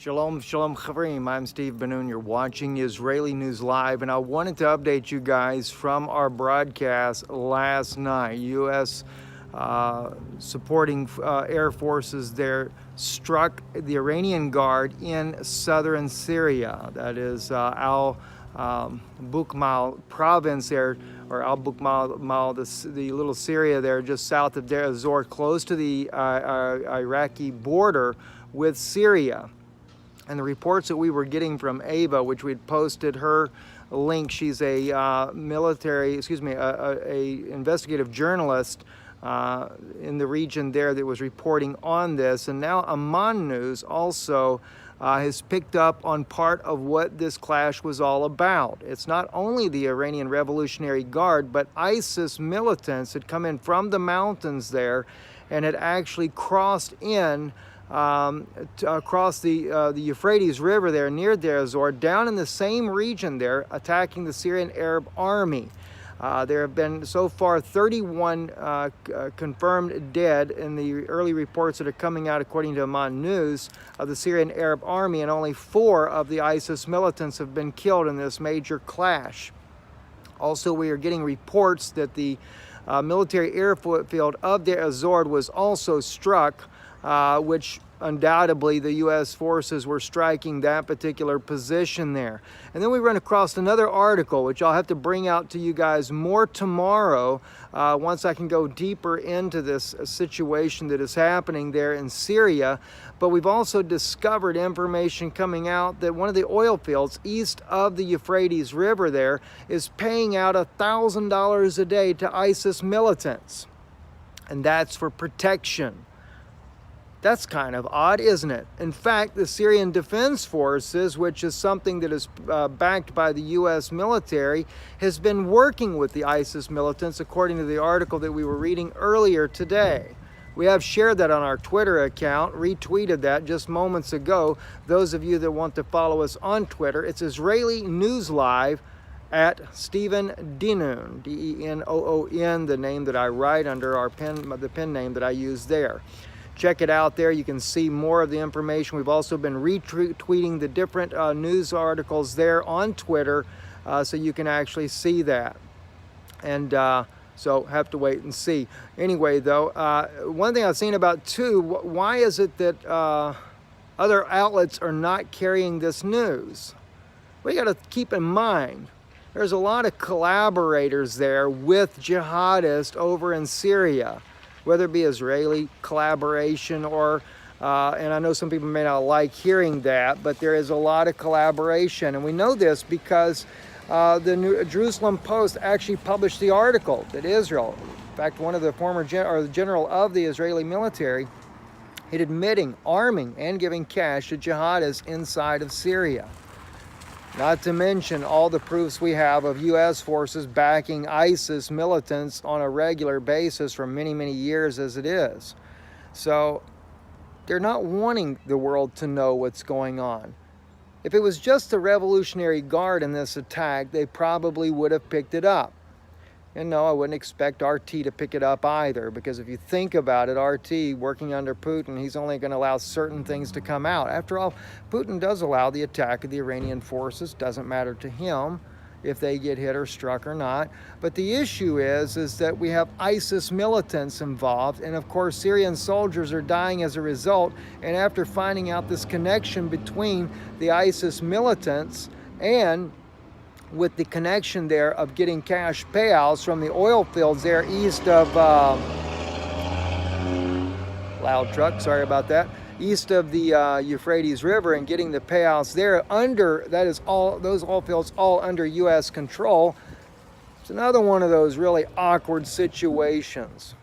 Shalom, shalom, chavrim. I'm Steve Ben-Nun. You're watching Israeli News Live, and I wanted to update you guys from our broadcast last night. U.S. Supporting air forces there struck the Iranian Guard in southern Syria. That is Al-Bukhmal province there, or Al-Bukhmal, the little Syria there just south of Deir ez-Zor, close to the Iraqi border with Syria. And the reports that we were getting from Ava, which we'd posted her link, she's a investigative journalist in the region there that was reporting on this. And now Amman News also has picked up on part of what this clash was all about. It's not only the Iranian Revolutionary Guard, but ISIS militants had come in from the mountains there and had actually crossed in across the Euphrates River there near Deir ez-Zor, down in the same region there, attacking the Syrian Arab army. There have been so far 31 confirmed dead in the early reports that are coming out, according to Amman News, of the Syrian Arab army, and only 4 of the ISIS militants have been killed in this major clash. Also, we are getting reports that the military airfield of Deir ez-Zor was also struck, which undoubtedly the U.S. forces were striking that particular position there. And then we run across another article, which I'll have to bring out to you guys more tomorrow once I can go deeper into this situation that is happening there in Syria. But we've also discovered information coming out that one of the oil fields east of the Euphrates River there is paying out $1,000 a day to ISIS militants. And that's for protection. That's kind of odd, isn't it? In fact, the Syrian Defense Forces, which is something that is backed by the U.S. military, has been working with the ISIS militants, according to the article that we were reading earlier today. We have shared that on our Twitter account, retweeted that just moments ago. Those of you that want to follow us on Twitter, it's Israeli News Live at Stephen Ben-Nun, D-E-N-O-O-N, the name that I write under the pen name that I use there. Check it out there. You can see more of the information. We've also been retweeting the different news articles there on Twitter, so you can actually see that. And so have to wait and see. Anyway, though, one thing I've seen about too, why is it that other outlets are not carrying this news? We got to keep in mind, there's a lot of collaborators there with jihadists over in Syria, whether it be Israeli collaboration or, and I know some people may not like hearing that, but there is a lot of collaboration. And we know this because the Jerusalem Post actually published the article that Israel, in fact, one of the former the general of the Israeli military, had admitting arming and giving cash to jihadists inside of Syria. Not to mention all the proofs we have of U.S. forces backing ISIS militants on a regular basis for many, many years as it is. So they're not wanting the world to know what's going on. If it was just the Revolutionary Guard in this attack, they probably would have picked it up. And no, I wouldn't expect RT to pick it up either, because if you think about it, RT working under Putin, he's only going to allow certain things to come out. After all, Putin does allow the attack of the Iranian forces. Doesn't matter to him if they get hit or struck or not. But the issue is that we have ISIS militants involved, and of course Syrian soldiers are dying as a result. And after finding out this connection between the ISIS militants and with the connection there of getting cash payouts from the oil fields there east of loud truck, sorry about that, east of the Euphrates River, and getting the payouts there under, that is all, those oil fields all under U.S. control. It's another one of those really awkward situations.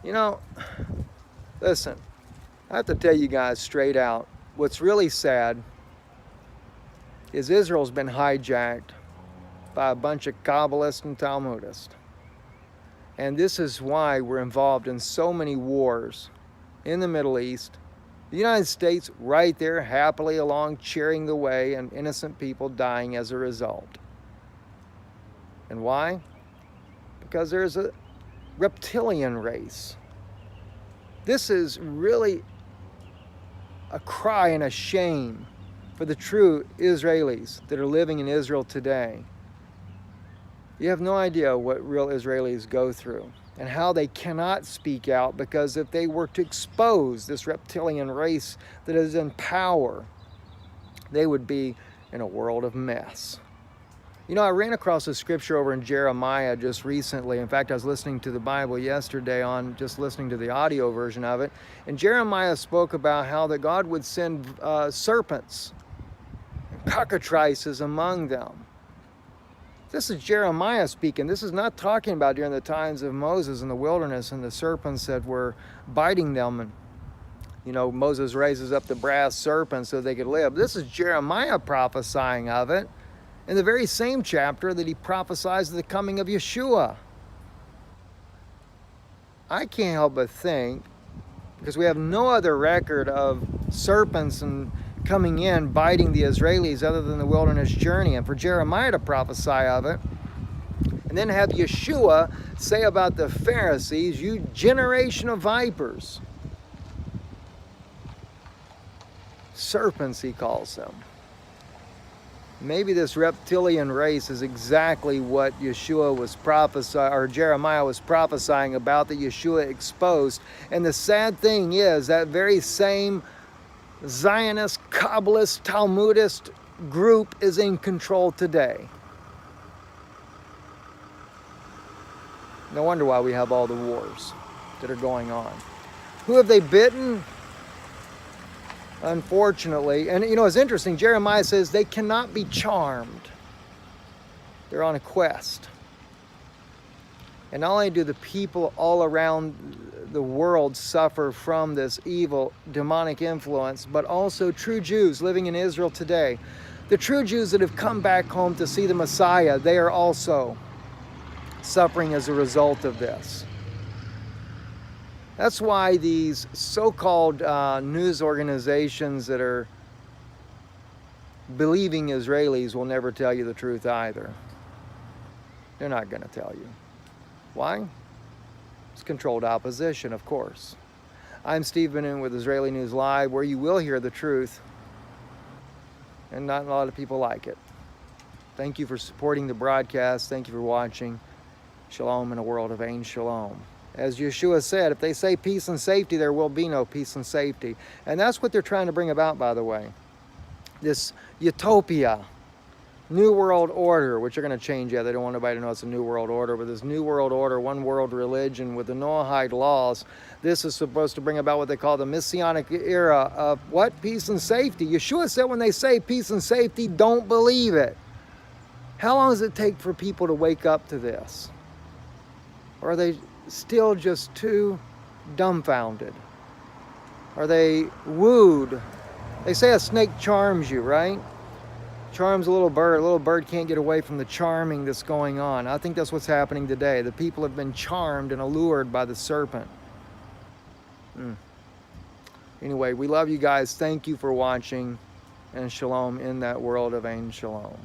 You know, listen, I have to tell you guys straight out, what's really sad is Israel's been hijacked by a bunch of Kabbalists and Talmudists. And this is why we're involved in so many wars in the Middle East. The United States right there happily along cheering the way, and innocent people dying as a result. And why? Because there's a reptilian race. This is really a cry and a shame for the true Israelis that are living in Israel today. You have no idea what real Israelis go through and how they cannot speak out, because if they were to expose this reptilian race that is in power, they would be in a world of mess. You know, I ran across a scripture over in Jeremiah just recently. In fact, I was listening to the Bible yesterday just listening to the audio version of it. And Jeremiah spoke about how that God would send serpents and cockatrices among them. This is Jeremiah speaking. This is not talking about during the times of Moses in the wilderness and the serpents that were biting them. And, you know, Moses raises up the brass serpent so they could live. This is Jeremiah prophesying of it in the very same chapter that he prophesies the coming of Yeshua. I can't help but think, because we have no other record of serpents and coming in biting the Israelis other than the wilderness journey, and for Jeremiah to prophesy of it, and then have Yeshua say about the Pharisees, you generation of vipers. Serpents, he calls them. Maybe this reptilian race is exactly what Yeshua was prophesying, or Jeremiah was prophesying about, that Yeshua exposed. And the sad thing is that very same Zionist, Kabbalist, Talmudist group is in control today. No wonder why we have all the wars that are going on. Who have they bitten? Unfortunately, and you know, it's interesting, Jeremiah says they cannot be charmed. They're on a quest. And not only do the people all around the world suffer from this evil demonic influence, but also true Jews living in Israel today. The true Jews that have come back home to see the Messiah, they are also suffering as a result of this. That's why these so-called news organizations that are believing Israelis will never tell you the truth either. They're not going to tell you. Why? It's controlled opposition, of course. I'm Steve Ben-Nun with Israeli News Live, where you will hear the truth, and not a lot of people like it. Thank you for supporting the broadcast. Thank you for watching. Shalom in a world of Ein Shalom. As Yeshua said, if they say peace and safety, there will be no peace and safety. And that's what they're trying to bring about, by the way. This utopia, New World Order, which are going to change. Yeah, they don't want nobody to know it's a New World Order, but this New World Order, one world religion with the Noahide laws, this is supposed to bring about what they call the Messianic era of what? Peace and safety. Yeshua said when they say peace and safety, don't believe it. How long does it take for people to wake up to this? Or are they still just too dumbfounded? Are they wooed? They say a snake charms you, right? Charms a little bird. A little bird can't get away from the charming that's going on. I think that's what's happening today. The people have been charmed and allured by the serpent. Anyway, we love you guys. Thank you for watching. And shalom in that world of Ein Shalom.